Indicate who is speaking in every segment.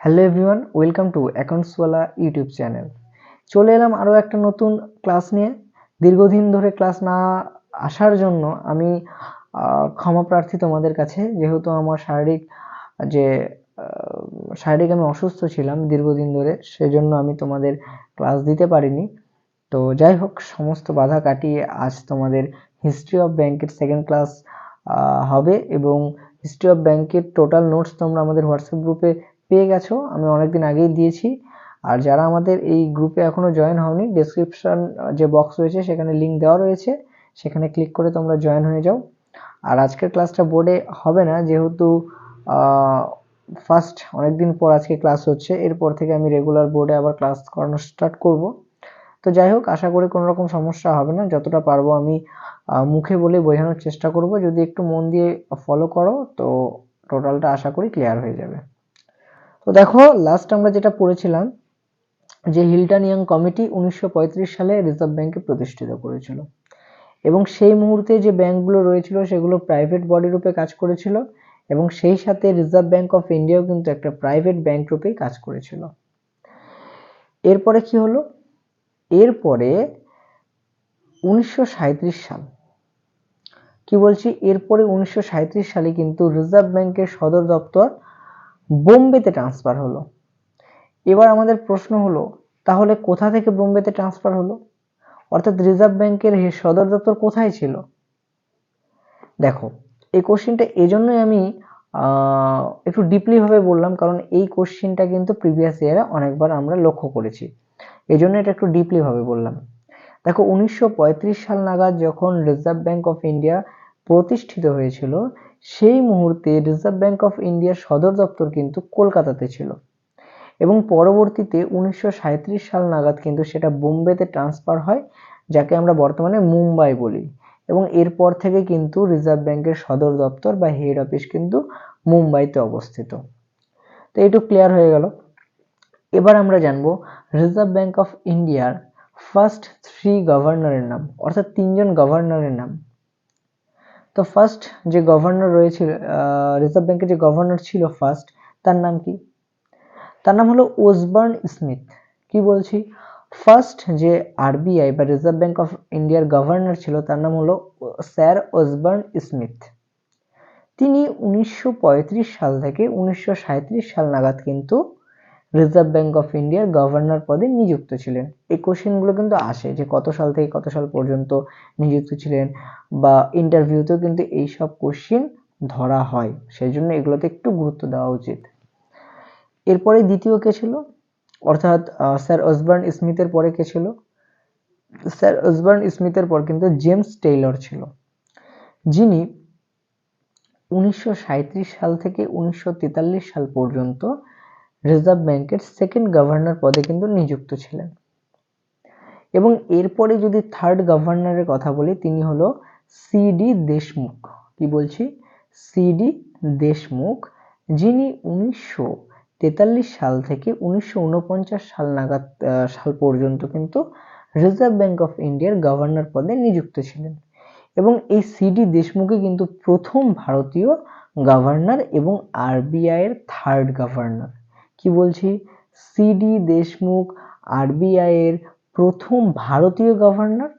Speaker 1: Hello everyone, welcome to অ্যাকাউন্টসওয়ালা YouTube channel. চলে এলাম আরও একটা নতুন ক্লাস নিয়ে। দীর্ঘদিন ধরে ক্লাস না আসার জন্য আমি ক্ষমা প্রার্থী তোমাদের কাছে, যেহেতু আমার যে শারীরিক আমি অসুস্থ ছিলাম দীর্ঘদিন ধরে, সেজন্য আমি তোমাদের ক্লাস দিতে পারিনি। তো যাই হোক, সমস্ত বাধা কাটিয়ে আজ তোমাদের হিস্ট্রি অফ ব্যাংকের সেকেন্ড ক্লাস হবে, এবং হিস্ট্রি অফ ব্যাংকের টোটাল নোটস তোমরা আমাদের হোয়াটসঅ্যাপ গ্রুপে পেয়ে গেছো, আমি অনেকদিন আগেই দিয়েছি। আর যারা আমাদের এই গ্রুপে এখনো জয়েন হওনি, ডেসক্রিপশন যে বক্স রয়েছে সেখানে লিঙ্ক দেওয়া রয়েছে, সেখানে ক্লিক করে তোমরা জয়েন হয়ে যাও। আর আজকের ক্লাসটা বোর্ডে হবে না, যেহেতু ফার্স্ট অনেকদিন পর আজকে ক্লাস হচ্ছে, এরপর থেকে আমি রেগুলার বোর্ডে আবার ক্লাস করানো স্টার্ট করব। তো যাই হোক, আশা করি কোনো রকম সমস্যা হবে না, যতটা পারবো আমি মুখে বলে বোঝানোর চেষ্টা করব। যদি একটু মন দিয়ে ফলো করো তো টোটালটা আশা করি ক্লিয়ার হয়ে যাবে। তো দেখো, লাস্ট আমরা যেটা পড়েছিলাম যে হিল্টন ইয়াং কমিটি 1935 সালে রিজার্ভ ব্যাংকে প্রতিষ্ঠিত করেছিল, এবং সেই মুহূর্তে যে ব্যাংকগুলো রয়েছিল সেগুলো প্রাইভেট বডি রূপে কাজ করেছিল, এবং সেই সাথে রিজার্ভ ব্যাংক অফ ইন্ডিয়াও কিন্তু একটা প্রাইভেট ব্যাংক রূপেই কাজ করেছিল। এরপরে কি হলো? এরপরে 1937 সাল, কি বলছি, এরপরে 1937 সালে কিন্তু রিজার্ভ ব্যাংকের সদর দপ্তর বোম্বেতে ট্রান্সফার হলো। এবার আমাদের প্রশ্ন হলো, তাহলে কোথা থেকে বোম্বেতে ট্রান্সফার হলো? অর্থাৎ রিজার্ভ ব্যাংকের সদর দপ্তর কোথায় ছিল? দেখো, এই কোশ্চেনটা এজন্যই আমি একটু ডিপলি ভাবে বললাম, কারণ এই কোশ্চেনটা কিন্তু প্রিভিয়াস ইয়ারে অনেকবার আমরা লক্ষ্য করেছি, এই জন্য এটা একটু ডিপলি ভাবে বললাম। দেখো, 1935 সাল নাগাদ যখন রিজার্ভ ব্যাংক অফ ইন্ডিয়া প্রতিষ্ঠিত হয়েছিল, সেই মুহূর্তে রিজার্ভ ব্যাংক অফ ইন্ডিয়ার সদর দপ্তর কিন্তু কলকাতাতে ছিল, এবং পরবর্তীতে 1937 সাল নাগাদ কিন্তু সেটা বোম্বেতে ট্রান্সফার হয়, যাকে আমরা বর্তমানে মুম্বাই বলি, এবং এরপর থেকে কিন্তু রিজার্ভ ব্যাংকের সদর দপ্তর বা হেড অফিস কিন্তু মুম্বাইতে অবস্থিত। তো এইটুকু ক্লিয়ার হয়ে গেল। এবার আমরা জানবো রিজার্ভ ব্যাংক অফ ইন্ডিয়ার ফার্স্ট 3 গভর্নরের নাম, অর্থাৎ 3জন গভর্নরের নাম। তো ফার্স্ট যে গভর্নর রয়েছিল, রিজার্ভ ব্যাংকের যে গভর্নর ছিল ফার্স্ট, তার নাম কি? তার নাম হলো ওসবর্ন স্মিথ। কি বলছি? ফার্স্ট যে আরবিআই বা রিজার্ভ ব্যাংক অফ ইন্ডিয়ার গভর্নর ছিল তার নাম হলো স্যার ওসবর্ন স্মিথ। তিনি 1935 সাল থেকে 1937 সাল নাগাদ কিন্তু রিজার্ভ ব্যাংক অফ ইন্ডিয়ার গভর্নর পদে নিযুক্ত ছিলেন। এই কোশ্চেনগুলো কিন্তু আসে যে কত সাল থেকে কত সাল পর্যন্ত নিযুক্ত ছিলেন, বা ইন্টারভিউতেও কিন্তু এইসব কোশ্চেন ধরা হয়, সেই জন্য এগুলোতে একটু গুরুত্ব দেওয়া উচিত। এরপরে দ্বিতীয় কে ছিল, অর্থাৎ স্যার ওসবর্ন স্মিথের পরে কে ছিল? স্যার ওসবর্ন স্মিথের পর কিন্তু জেমস টেইলর ছিল, যিনি 1937 সাল থেকে 1943 সাল পর্যন্ত রিজার্ভ ব্যাংকের সেকেন্ড গভর্নর পদে কিন্তু নিযুক্ত ছিলেন। এবং এরপরে যদি থার্ড গভর্নরের কথা বলি, তিনি হলো সিডি দেশমুখ। কি বলছি? সিডি দেশমুখ, যিনি 1943 সাল থেকে 1949 সাল নাগাদ সাল পর্যন্ত কিন্তু রিজার্ভ ব্যাংক অফ ইন্ডিয়ার গভর্নর পদে নিযুক্ত ছিলেন, এবং এই সিডি দেশমুখই কিন্তু প্রথম ভারতীয় গভর্নর এবং আরবিআই এর থার্ড গভর্নর। কি বলছি? সিডি দেশমুখ আরবিআই এর প্রথম ভারতীয় গভর্নর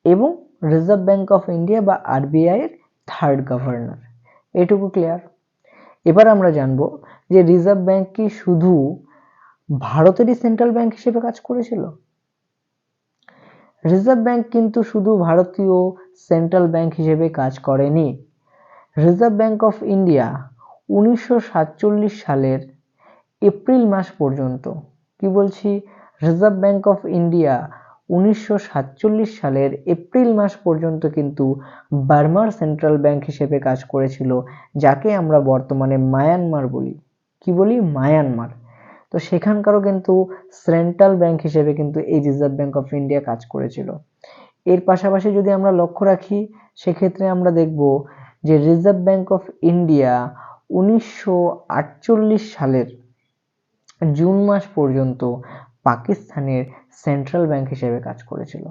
Speaker 1: এবং রিজার্ভ ব্যাংক অফ ইন্ডিয়া বা আরবিআই এর থার্ড গভর্নর। এটুকু ক্লিয়ার। এবার আমরা জানবো যে রিজার্ভ ব্যাংক কি শুধু ভারতেরই সেন্ট্রাল ব্যাংক হিসেবে কাজ করেছিল? রিজার্ভ ব্যাংক কিন্তু শুধু ভারতীয় সেন্ট্রাল ব্যাংক হিসেবে কাজ করেনি। রিজার্ভ ব্যাংক অফ ইন্ডিয়া 1947 সালের এপ্রিল মাস পর্যন্ত, কি বলছি, রিজার্ভ ব্যাংক অফ ইন্ডিয়া 1947 সালের এপ্রিল মাস পর্যন্ত কিন্তু বার্মার সেন্ট্রাল ব্যাংক হিসেবে কাজ করেছিল, যাকে আমরা বর্তমানে মায়ানমার বলি। কি বলি? মায়ানমার। তো সেখানকারও কিন্তু সেন্ট্রাল ব্যাংক হিসেবে কিন্তু এই রিজার্ভ ব্যাংক অফ ইন্ডিয়া কাজ করেছিল। এর পাশাপাশি যদি আমরা লক্ষ্য রাখি, সেক্ষেত্রে আমরা দেখব যে রিজার্ভ ব্যাংক অফ ইন্ডিয়া 1948 সালের জুন মাস পর্যন্ত পাকিস্তানের সেন্ট্রাল ব্যাংক হিসেবে কাজ করেছিল।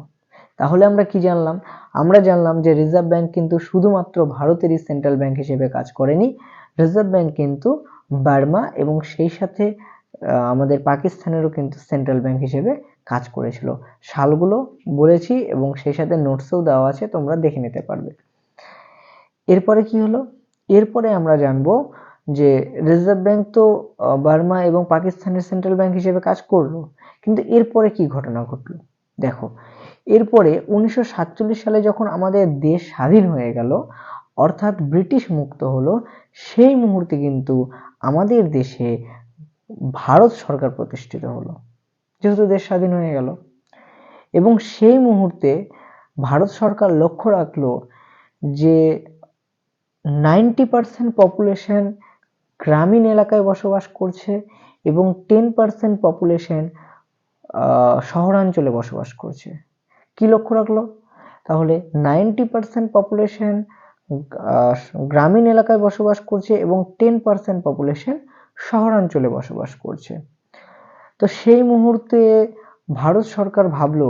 Speaker 1: তাহলে আমরা কি জানলাম? আমরা জানলাম যে রিজার্ভ ব্যাংক কিন্তু শুধুমাত্র ভারতেরই সেন্ট্রাল ব্যাংক হিসেবে কাজ করেনি, রিজার্ভ ব্যাংক কিন্তু বার্মা এবং সেই সাথে আমাদের পাকিস্তানেরও কিন্তু সেন্ট্রাল ব্যাংক হিসেবে কাজ করেছিল। সালগুলো বলেছি এবং সেই সাথে নোটসও দেওয়া আছে, তোমরা দেখে নিতে পারবে। এরপরে কি হলো? এরপরে আমরা জানবো যে রিজার্ভ ব্যাংক তো বার্মা এবং পাকিস্তানের সেন্ট্রাল ব্যাংক হিসেবে কাজ করলো, কিন্তু এরপরে কি ঘটনা ঘটলো দেখো। এরপরে 1947 সালে যখন আমাদের দেশ স্বাধীন হয়ে গেল, অর্থাৎ ব্রিটিশ মুক্ত হলো, সেই মুহূর্তে কিন্তু আমাদের দেশে ভারত সরকার প্রতিষ্ঠিত হলো, যেহেতু দেশ স্বাধীন হয়ে গেল। এবং সেই মুহূর্তে ভারত সরকার লক্ষ্য রাখলো যে 90% পপুলেশন গ্রামীণ এলাকায় বসবাস করছে এবং 10% পপুলেশন শহরাঞ্চলে বসবাস করছে। কি লক্ষ্য রাখলো? তাহলে 90% পপুলেশন গ্রামীণ এলাকায় বসবাস করছে এবং 10% পপুলেশন শহরাঞ্চলে বসবাস করছে। তো সেই মুহূর্তে ভারত সরকার ভাবলো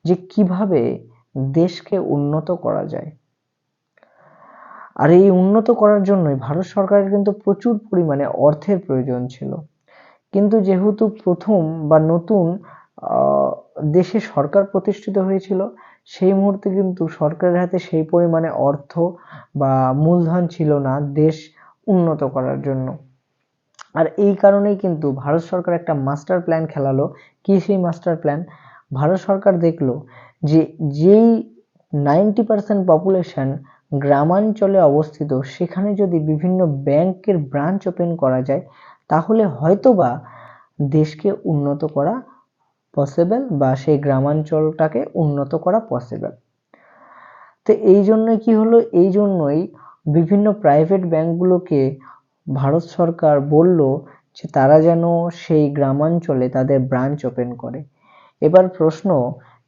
Speaker 1: যে কিভাবে দেশকে উন্নত করা যায়। আর এই উন্নত করার জন্যই ভারত সরকারের কিন্তু প্রচুর পরিমাণে অর্থের প্রয়োজন ছিল। কিন্তু যেহেতু প্রথম বা নতুন দেশে সরকার প্রতিষ্ঠিত হয়েছিল, সেই মুহূর্তে কিন্তু সরকারের হাতে সেই পরিমাণে অর্থ বা মূলধন ছিল না দেশ উন্নত করার জন্য। আর এই কারণেই কিন্তু ভারত সরকার একটা মাস্টার প্ল্যান খেলালো। কি সেই মাস্টার প্ল্যান? ভারত সরকার দেখলো যে যেই 90% পপুলেশন গ্রামাঞ্চলে অবস্থিত, সেখানে যদি বিভিন্ন ব্যাংকের ব্রাঞ্চ ওপেন করা যায়, তাহলে হয়তোবা দেশকে উন্নত করা পসিবল বা সেই গ্রামাঞ্চলটাকে উন্নত করা পসিবল। তো এই জন্যই কি হলো, এই জন্যই বিভিন্ন প্রাইভেট ব্যাংকগুলোকে ভারত সরকার বলল যে তারা যেন সেই গ্রামাঞ্চলে তাদের ব্রাঞ্চ ওপেন করে। এবার প্রশ্ন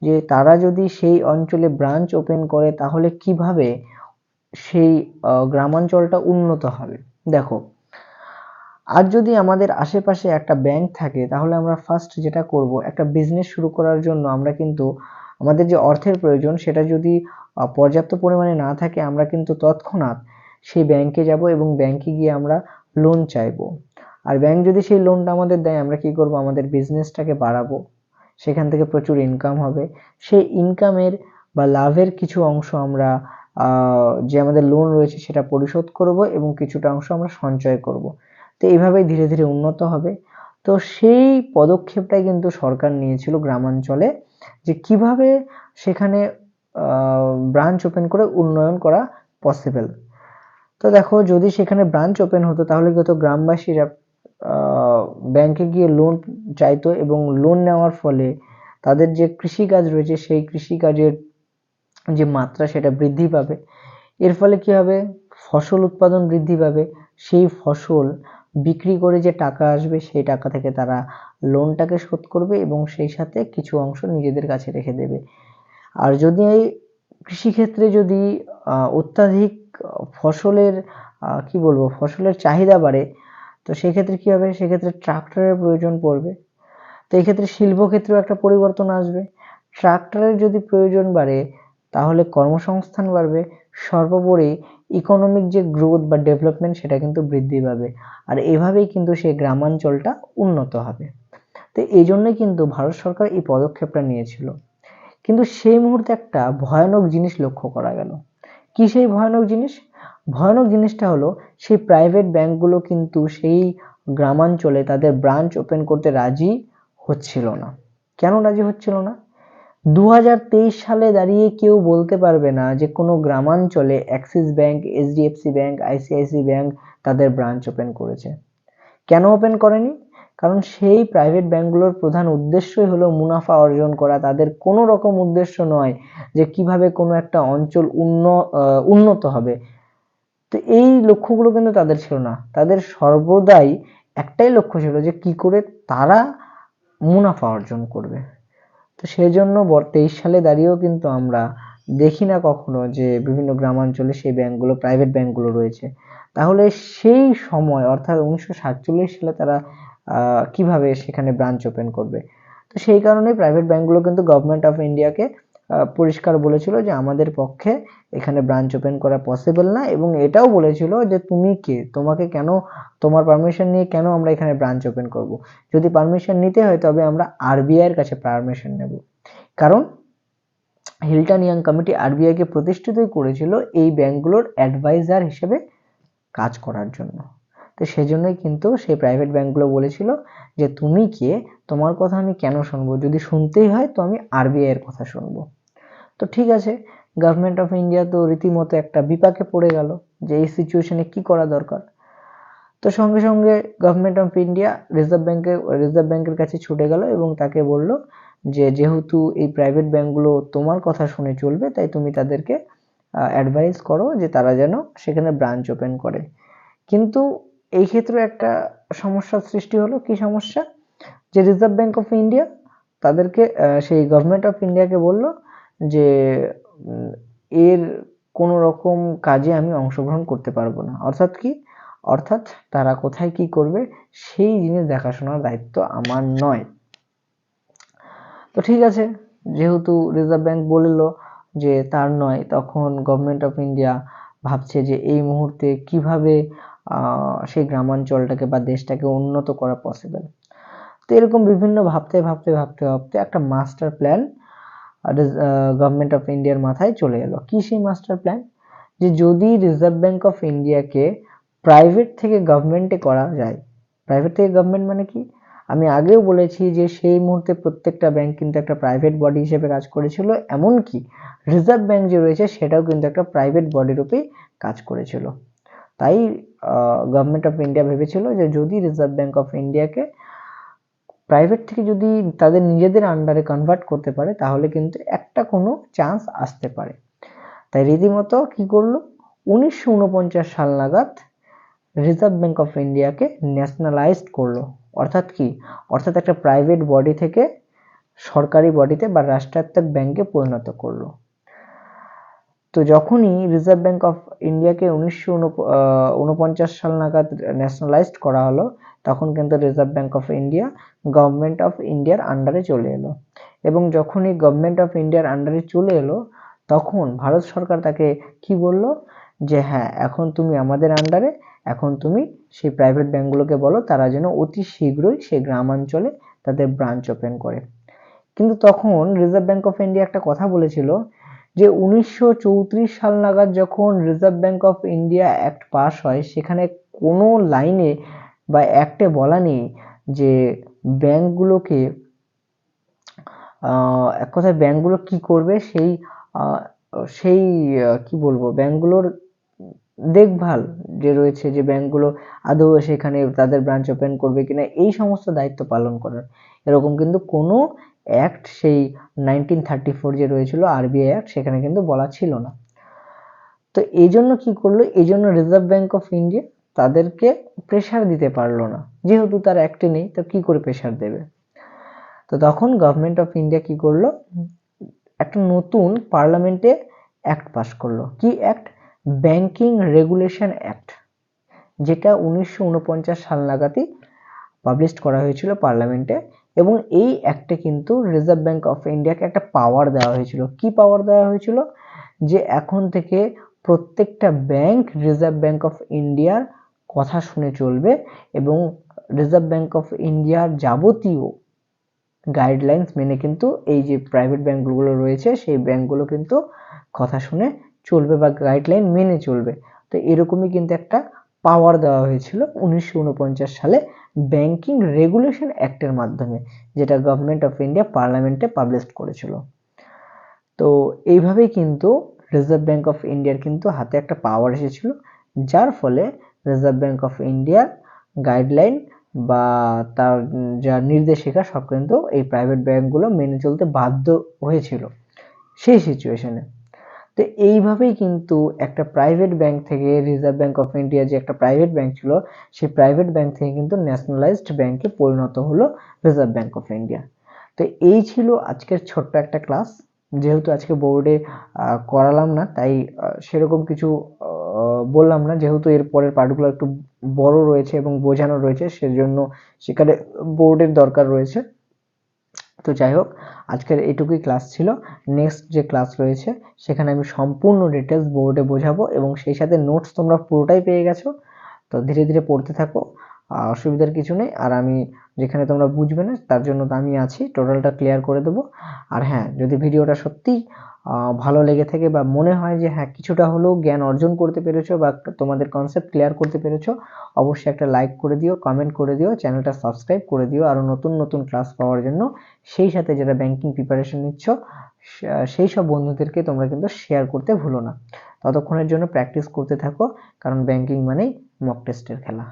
Speaker 1: যে তারা যদি সেই অঞ্চলে ব্রাঞ্চ ওপেন করে, তাহলে কিভাবে সেই গ্রামাঞ্চলটা উন্নত হবে। দেখো, আজ যদি আমাদের আশেপাশে একটা ব্যাংক থাকে, তাহলে আমরা ফার্স্ট যেটা করব, একটা বিজনেস শুরু করার জন্য আমরা কিন্তু আমাদের যে অর্থের প্রয়োজন, সেটা যদি পর্যাপ্ত পরিমাণে না থাকে, আমরা কিন্তু তৎক্ষণাৎ সেই ব্যাংকে যাব এবং ব্যাংকে গিয়ে আমরা লোন চাইবো। আর ব্যাংক যদি সেই লোনটা আমাদের দেয়, আমরা কি করব, আমাদের বিজনেসটাকে বাড়াবো, সেখান থেকে প্রচুর ইনকাম হবে। সেই ইনকামের বা লাভের কিছু অংশ আমরা যে আমাদের লোন রয়েছে সেটা পরিশোধ করব এবং কিছুটা অংশ আমরা সঞ্চয় করব। তো এইভাবেই ধীরে ধীরে উন্নত হবে। তো সেই পদক্ষেপটাই কিন্তু সরকার নিয়েছিল গ্রামাঞ্চলে, যে কিভাবে সেখানে ব্রাঞ্চ ওপেন করে উন্নয়ন করা পসিবল। তো দেখো, যদি সেখানে ব্রাঞ্চ ওপেন হতো, তাহলে কি হতো, গ্রামবাসীরা ব্যাংকে গিয়ে লোন চাইতো এবং লোন নেওয়ার ফলে তাদের যে কৃষিকাজ রয়েছে, সেই কৃষিকাজের যে মাত্রা সেটা বৃদ্ধি পাবে। এর ফলে কি হবে, ফসল উৎপাদন বৃদ্ধি পাবে। সেই ফসল বিক্রি করে যে টাকা আসবে, সেই টাকা থেকে তারা লোনটাকে শোধ করবে এবং সেই সাথে কিছু অংশ নিজেদের কাছে রেখে দেবে। আর যদি এই কৃষিক্ষেত্রে যদি অত্যাধিক ফসলের কি বলবো, ফসলের চাহিদা বাড়ে, তো সেক্ষেত্রে কি হবে, সেক্ষেত্রে ট্রাক্টরের প্রয়োজন পড়বে। তো এই ক্ষেত্রে শিল্পক্ষেত্রেও একটা পরিবর্তন আসবে। ট্রাক্টরের যদি প্রয়োজন বাড়ে, তাহলে কর্মসংস্থান বাড়বে, সর্বোপরি ইকোনমিক যে গ্রোথ বা ডেভেলপমেন্ট, সেটা কিন্তু বৃদ্ধি পাবে। আর এভাবেই কিন্তু সেই গ্রামাঞ্চলটা উন্নত হবে। তো এই জন্যই কিন্তু ভারত সরকার এই পদক্ষেপটা নিয়েছিল। কিন্তু সেই মুহূর্তে একটা ভয়ানক জিনিস লক্ষ্য করা গেল। কি সেই ভয়ানক জিনিস? ভয়ানক জিনিসটা হলো, সেই প্রাইভেট ব্যাংকগুলো কিন্তু সেই গ্রামাঞ্চলে তাদের ব্রাঞ্চ ওপেন করতে রাজি হচ্ছিল না। কেন রাজি হচ্ছিল না? 2023 সালে দাঁড়িয়ে কেউ বলতে পারবে না যে কোনো গ্রামাঞ্চলে Axis bank, HDFC bank, ICICI bank তাদের ব্রাঞ্চ ওপেন করেছে। কেন ওপেন করেনি? কারণ সেই প্রাইভেট ব্যাংকগুলোর প্রধান উদ্দেশ্যই হলো মুনাফা অর্জন করা। তাদের কোনো রকম উদ্দেশ্য নয় যে কিভাবে কোনো একটা অঞ্চল উন্নত হবে। তো এই লক্ষ্যগুলো কিন্তু তাদের ছিল না। তাদের সর্বদাই একটাই লক্ষ্য ছিল যে কি করে তারা মুনাফা অর্জন করবে। তো সেই জন্য 23 সালে দাঁড়িয়েও কিন্তু আমরা দেখি না কখনো যে বিভিন্ন গ্রামাঞ্চলে সেই ব্যাংকগুলো, প্রাইভেট ব্যাংকগুলো রয়েছে। তাহলে সেই সময় অর্থাৎ 1947 সালে তারা কিভাবে সেখানে ব্রাঞ্চ ওপেন করবে? তো সেই কারণে প্রাইভেট ব্যাংকগুলো কিন্তু গভর্নমেন্ট অফ ইন্ডিয়াকে পরিষ্কার বলেছিল যে আমাদের পক্ষে এখানে ব্রাঞ্চ ওপেন করা পসিবল না, এবং এটাও বলেছিল যে তুমি কে, তোমাকে কেন, তোমার পারমিশন নিয়ে কেন আমরা এখানে ব্রাঞ্চ ওপেন করব, যদি পারমিশন নিতে হয় তবে আমরা আরবিআই এর কাছে পারমিশন নেব। কারণ হিল্টন ইয়াং কমিটি আরবিআই কে প্রতিষ্ঠিতই করেছিল এই ব্যাংকগুলোর অ্যাডভাইজার হিসেবে কাজ করার জন্য। তো সেজন্যই কিন্তু সেই প্রাইভেট ব্যাংকগুলো বলেছিল যে তুমি কে, তোমার কথা আমি কেন শুনবো, যদি শুনতেই হয় তো আমি আরবিআই এর কথা শুনবো। তো ঠিক আছে, গভর্নমেন্ট অফ ইন্ডিয়া তো রীতিমতো একটা বিপাকে পড়ে গেল যে এই সিচুয়েশনে কি করা দরকার। তো সঙ্গে সঙ্গে গভর্নমেন্ট অফ ইন্ডিয়া রিজার্ভ ব্যাংকের কাছে ছুটে গেল এবং তাকে বলল যে যেহেতু এই প্রাইভেট ব্যাংকগুলো তোমার কথা শুনে চলবে, তাই তুমি তাদেরকে অ্যাডভাইস করো যে তারা যেন সেখানে ব্রাঞ্চ ওপেন করে। কিন্তু এই ক্ষেত্রে একটা সমস্যার সৃষ্টি হলো। কি সমস্যা? যে রিজার্ভ ব্যাংক অফ ইন্ডিয়া তাদেরকে সেই গভর্নমেন্ট অফ ইন্ডিয়াকে বলল যে এর কোনো রকম কাজে আমি অংশগ্রহণ করতে পারবো না। অর্থাৎ কি? অর্থাৎ তারা কোথায় কি করবে সেই জিনিস দেখাশোনার দায়িত্ব আমার নয়। তো ঠিক আছে, যেহেতু রিজার্ভ ব্যাংক বলল যে তার নয়, তখন গভর্নমেন্ট অফ ইন্ডিয়া ভাবছে যে এই মুহূর্তে কিভাবে সেই গ্রামাঞ্চলটাকে বা দেশটাকে উন্নত করা পসিবল। তো এরকম বিভিন্ন ভাবতে ভাবতে ভাবতে ভাবতে একটা মাস্টার প্ল্যান গভর্নমেন্ট অফ ইন্ডিয়ার মাথায় চলে এলো। কি সেই মাস্টার প্ল্যান? যে যদি রিজার্ভ ব্যাংক অফ ইন্ডিয়াকে প্রাইভেট থেকে গভর্নমেন্টে করা যায়। প্রাইভেট থেকে গভর্নমেন্ট মানে কি? আমি আগেও বলেছি যে সেই মুহূর্তে প্রত্যেকটা ব্যাংক কিন্তু একটা প্রাইভেট বডি হিসেবে কাজ করেছিল, এমনকি রিজার্ভ ব্যাংক যে রয়েছে সেটাও কিন্তু একটা প্রাইভেট বডি রূপেই কাজ করেছিল। তাই গভর্নমেন্ট অফ ইন্ডিয়া ভেবেছিল যে যদি রিজার্ভ ব্যাংক অফ ইন্ডিয়াকে প্রাইভেট থেকে যদি তাদের নিজেদের আন্ডারে কনভার্ট করতে পারে তাহলে কিন্তু একটা কোনো চান্স আসতে পারে। তাই রীতিমতো কি করলো, 1949 সাল নাগাদ রিজার্ভ ব্যাংক অফ ইন্ডিয়াকে ন্যাশনালাইজড করলো। অর্থাৎ কি? অর্থাৎ একটা প্রাইভেট বডি থেকে সরকারি বডিতে বা রাষ্ট্রায়ত্ত ব্যাংকে পরিণত করলো। তো যখনই রিজার্ভ ব্যাংক অফ ইন্ডিয়াকে 1949 সাল নাগাদ ন্যাশনালাইজড করা হলো, তখন কিন্তু reserve bank of India government of ইন্ডিয়ার আন্ডারে চলে এলো। এবং যখনই গভর্নমেন্ট অফ ইন্ডিয়ার আন্ডারে চলে এলো, তখন ভারত সরকার তাকে কি বলল যে হ্যাঁ, এখন তুমি আমাদের আন্ডারে, এখন তুমি সেই প্রাইভেট ব্যাংকগুলোকে বলো তারা যেন অতি শীঘ্রই সেই গ্রামাঞ্চলে তাদের ব্রাঞ্চ ওপেন করে। কিন্তু তখন রিজার্ভ ব্যাংক অফ ইন্ডিয়া একটা কথা বলেছিল যে 1934 সাল নাগাদ যখন reserve bank of India act pass হয়, সেখানে কোনো লাইনে বা অ্যাক্টে বলা নেই যে ব্যাংকগুলোকে এক কথায় ব্যাংকগুলো কি করবে, সেই কি বলবো, ব্যাংকগুলোর দেখভাল যে রয়েছে, যে ব্যাংকগুলো আদৌ সেখানে তাদের ব্রাঞ্চ ওপেন করবে কিনা এই সমস্ত দায়িত্ব পালন করার, এরকম কিন্তু কোনো অ্যাক্ট সেই 1934 যে রয়েছিল আরবিআই অ্যাক্ট সেখানে কিন্তু বলা ছিল না। তো এই জন্য কি করলো, এই জন্য রিজার্ভ ব্যাংক অফ ইন্ডিয়া তাদেরকে প্রেশার দিতে পারলো না, যেহেতু তার অ্যাক্টে নেই তো কি করে প্রেশার দেবে। তো তখন গভর্নমেন্ট অফ ইন্ডিয়া কি করলো, একটা নতুন পার্লামেন্টে অ্যাক্ট পাস করলো। কি অ্যাক্ট? ব্যাংকিং রেগুলেশন অ্যাক্ট, যেটা 1949 সাল নাগাদই পাবলিশ করা হয়েছিল পার্লামেন্টে। এবং এই অ্যাক্টে কিন্তু রিজার্ভ ব্যাংক অফ ইন্ডিয়াকে একটা পাওয়ার দেওয়া হয়েছিল। কি পাওয়ার দেওয়া হয়েছিল? যে এখন থেকে প্রত্যেকটা ব্যাংক রিজার্ভ ব্যাংক অফ ইন্ডিয়ার কথা শুনে চলবে এবং রিজার্ভ ব্যাংক অফ ইন্ডিয়ার যাবতীয় গাইডলাইন্স মেনে কিন্তু এই যে প্রাইভেট ব্যাংকগুলো রয়েছে সেই ব্যাংকগুলো কিন্তু কথা শুনে চলবে বা গাইডলাইন মেনে চলবে। তো এরকমই কিন্তু একটা পাওয়ার দেওয়া হয়েছিল 1949 সালে ব্যাংকিং রেগুলেশন অ্যাক্টের মাধ্যমে, যেটা গভর্নমেন্ট অফ ইন্ডিয়া পার্লামেন্টে পাবলিশ করেছিল। তো এইভাবেই কিন্তু রিজার্ভ ব্যাংক অফ ইন্ডিয়ার কিন্তু হাতে একটা পাওয়ার এসেছিল, যার ফলে রিজার্ভ ব্যাংক অফ ইন্ডিয়ার গাইডলাইন বা তার যা নির্দেশিকা সব কিন্তু এই প্রাইভেট ব্যাংকগুলো মেনে চলতে বাধ্য হয়েছিল সেই সিচুয়েশনে। তো এইভাবেই কিন্তু একটা প্রাইভেট ব্যাংক থেকে রিজার্ভ ব্যাংক অফ ইন্ডিয়া যে একটা প্রাইভেট ব্যাংক ছিল, সেই প্রাইভেট ব্যাংক থেকে কিন্তু ন্যাশনালাইজড ব্যাংকে পরিণত হলো রিজার্ভ ব্যাংক অফ ইন্ডিয়া। তো এই ছিল আজকের ছোট্ট একটা ক্লাস। যেহেতু আজকে বোর্ডে করালাম না, তাই সেরকম কিছু বললাম না, যেহেতু এর পরের পার্টগুলো একটু বড় রয়েছে এবং বোঝানো রয়েছে, সেজন্য সেখানে বোর্ডের দরকার রয়েছে। তো যাই হোক, আজকের এইটুকুই ক্লাস ছিল। নেক্সট যে ক্লাস রয়েছে সেখানে আমি সম্পূর্ণ ডিটেলস বোর্ডে বোঝাবো এবং সেই সাথে নোটস তোমরা পুরোটাই পেয়ে গেছো। তো ধীরে ধীরে পড়তে থাকো, অসুবিধার কিছু নেই। আর আমি যেখানে তোমরা বুঝবে না তার জন্য তো আমি আছি, টোটালটা ক্লিয়ার করে দেবো। আর হ্যাঁ, যদি ভিডিওটা সত্যিই ভালো লেগে থাকে বা মনে হয় যে হ্যাঁ কিছুটা হলেও জ্ঞান অর্জন করতে পেরেছো বা তোমাদের কনসেপ্ট ক্লিয়ার করতে পেরেছো, অবশ্যই একটা লাইক করে দিও, কমেন্ট করে দিও, চ্যানেলটা সাবস্ক্রাইব করে দিও আরও নতুন নতুন ক্লাস পাওয়ার জন্য। সেই সাথে যারা ব্যাংকিং প্রিপারেশন নিচ্ছ সেই সব বন্ধুদেরকে তোমরা কিন্তু শেয়ার করতে ভুলো না। ততক্ষণের জন্য প্র্যাকটিস করতে থাকো, কারণ ব্যাংকিং মানেই মক টেস্টের খেলা।